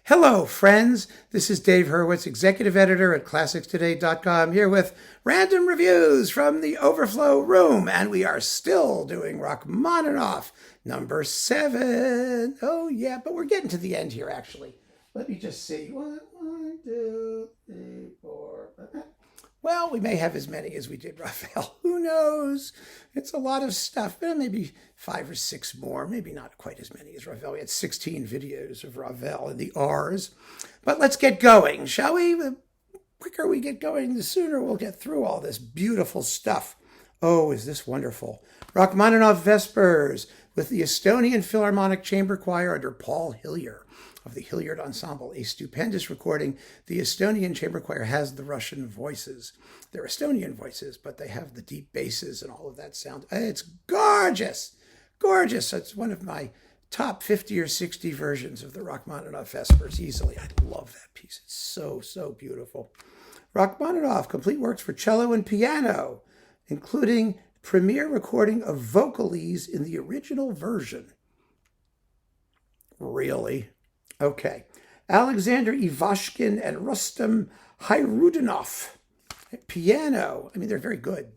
Hello, friends. This is Dave Horowitz, executive editor at ClassicsToday.com, here with random reviews from the Overflow room. And we are still doing Rachmaninoff, number 7. Oh, yeah, but we're getting to the end here, actually. Let me just see. 1, 2, 3, 4. Well, we may have as many as we did Ravel. Who knows? It's a lot of stuff, but maybe 5 or 6 more. Maybe not quite as many as Ravel. We had 16 videos of Ravel in the R's. But let's get going, shall we? The quicker we get going, the sooner we'll get through all this beautiful stuff. Oh, is this wonderful? Rachmaninoff Vespers with the Estonian Philharmonic Chamber Choir under Paul Hillier of the Hilliard Ensemble, a stupendous recording. The Estonian Chamber Choir has the Russian voices. They're Estonian voices, but they have the deep basses and all of that sound. It's gorgeous, gorgeous. It's one of my top 50 or 60 versions of the Rachmaninoff Vespers, easily. I love that piece. It's so, so beautiful. Rachmaninoff, complete works for cello and piano, including premiere recording of vocalese in the original version. Really? Okay. Alexander Ivashkin and Rustam Hayrudinov. Piano. I mean, they're very good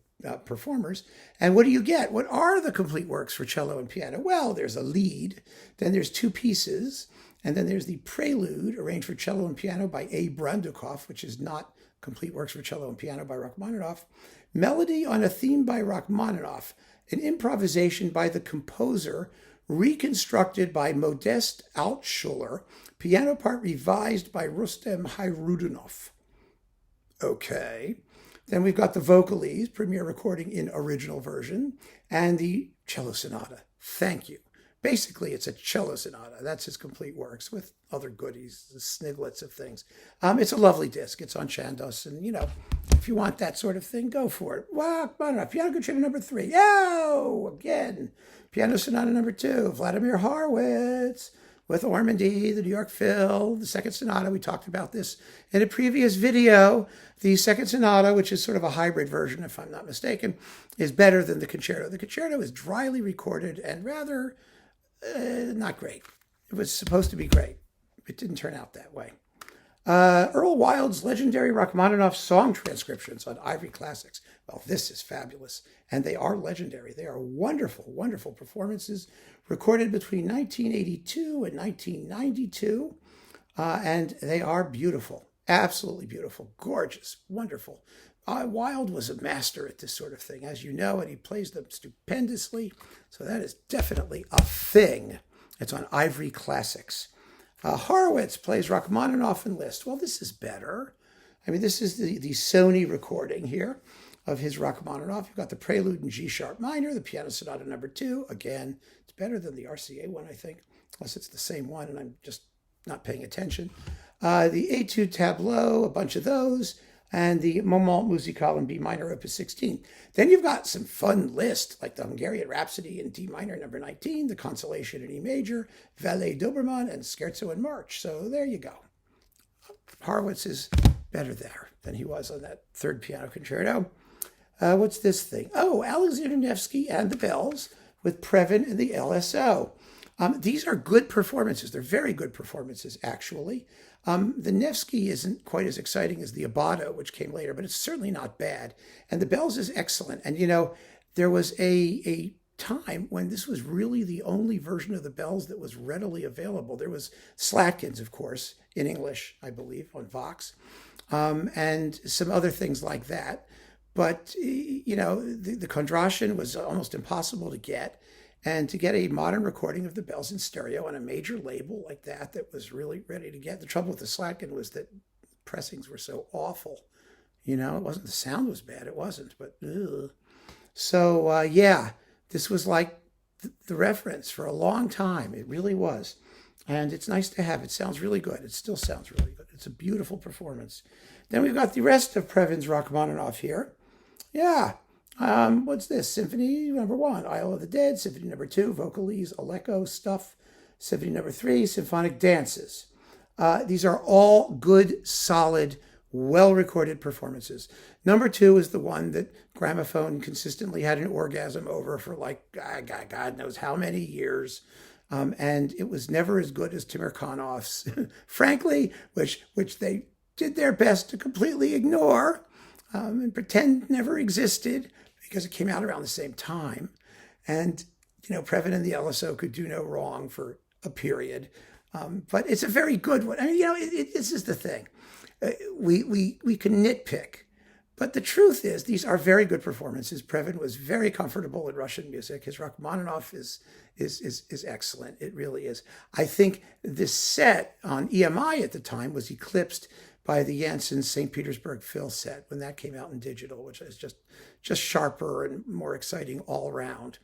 performers. And what do you get? What are the complete works for cello and piano? Well, there's a lead, then there's 2 pieces, and then there's the prelude arranged for cello and piano by A. Brandukov, which is not complete works for cello and piano by Rachmaninoff. Melody on a theme by Rachmaninoff, an improvisation by the composer, reconstructed by Modest Altschuler, piano part revised by Rustem Hayrudinov. Okay. Then we've got the vocalese, premiere recording in original version, and the cello sonata. Thank you. Basically, it's a cello sonata. That's his complete works with other goodies, the sniglets of things. It's a lovely disc. It's on Chandos, and if you want that sort of thing, go for it. Wow, piano concerto number 3. Yo, again. Piano sonata number 2, Vladimir Horowitz with Ormandy, the New York Phil, the second sonata. We talked about this in a previous video. The second sonata, which is sort of a hybrid version, if I'm not mistaken, is better than the concerto. The concerto is dryly recorded and rather not great. It was supposed to be great. It didn't turn out that way. Earl Wild's legendary Rachmaninoff song transcriptions on Ivory Classics. Well, this is fabulous. And they are legendary. They are wonderful, wonderful performances recorded between 1982 and 1992. And they are beautiful, absolutely beautiful, gorgeous, wonderful. Wild was a master at this sort of thing, as you know, and he plays them stupendously. So that is definitely a thing. It's on Ivory Classics. Horowitz plays Rachmaninoff and Liszt. Well, this is better. I mean, this is the Sony recording here of his Rachmaninoff. You've got the prelude in G sharp minor, the piano sonata number 2. Again, it's better than the RCA one, I think, unless it's the same one and I'm just not paying attention. The Etude Tableau, a bunch of those, and the Moment Musical in B minor, opus 16. Then you've got some fun Liszt, like the Hungarian Rhapsody in D minor, number 19, the Consolation in E major, Valet Dobermann, and Scherzo in March. So there you go. Horowitz is better there than he was on that third piano concerto. What's this thing? Oh, Alexander Nevsky and the Bells with Previn and the LSO. These are good performances. They're very good performances, actually. The Nevsky isn't quite as exciting as the Abbado, which came later, but it's certainly not bad. And the Bells is excellent. And, there was a time when this was really the only version of the Bells that was readily available. There was Slatkin's, of course, in English, I believe, on Vox, and some other things like that. But, the Kondrashin was almost impossible to get. And to get a modern recording of the Bells in stereo on a major label like that was really ready to get. The trouble with the Slatkin was that pressings were so awful. It wasn't the sound was bad. It wasn't, but ugh. So, yeah, this was like the reference for a long time. It really was. And it's nice to have. It sounds really good. It still sounds really good. It's a beautiful performance. Then we've got the rest of Previn's Rachmaninoff here. Yeah. What's this? Symphony number 1, Isle of the Dead. Symphony number 2, Vocalese, Aleko stuff. Symphony number 3, Symphonic Dances. These are all good, solid, well-recorded performances. Number 2 is the one that Gramophone consistently had an orgasm over for God knows how many years. And it was never as good as Timirkanoff's, frankly, which they did their best to completely ignore and pretend never existed because it came out around the same time. And, Previn and the LSO could do no wrong for a period. But it's a very good one. I mean, this is the thing. We can nitpick, but the truth is these are very good performances. Previn was very comfortable in Russian music. His Rachmaninoff is excellent. It really is. I think this set on EMI at the time was eclipsed by the Janssen St. Petersburg Phil set when that came out in digital, which is just sharper and more exciting all around.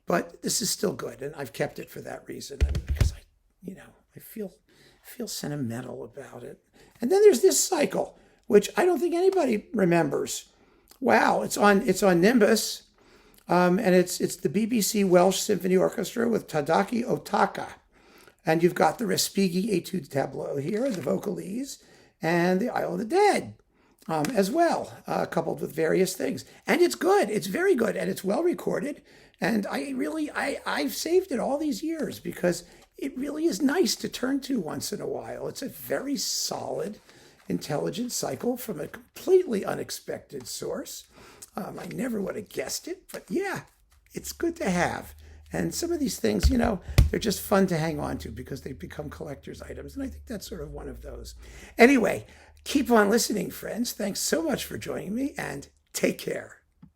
But this is still good, and I've kept it for that reason, because I feel sentimental about it. And then there's this cycle, which I don't think anybody remembers. Wow, it's on Nimbus, and it's the BBC Welsh Symphony Orchestra with Tadaaki Otaka, and you've got the Respighi Etude Tableau here, the Vocalese, and the Isle of the Dead as well, coupled with various things. And it's good. It's very good, and it's well recorded. And I've saved it all these years because it really is nice to turn to once in a while. It's a very solid, intelligent cycle from a completely unexpected source. I never would have guessed it, but yeah, it's good to have. And some of these things, they're just fun to hang on to because they become collector's items. And I think that's sort of one of those. Anyway, keep on listening, friends. Thanks so much for joining me, and take care.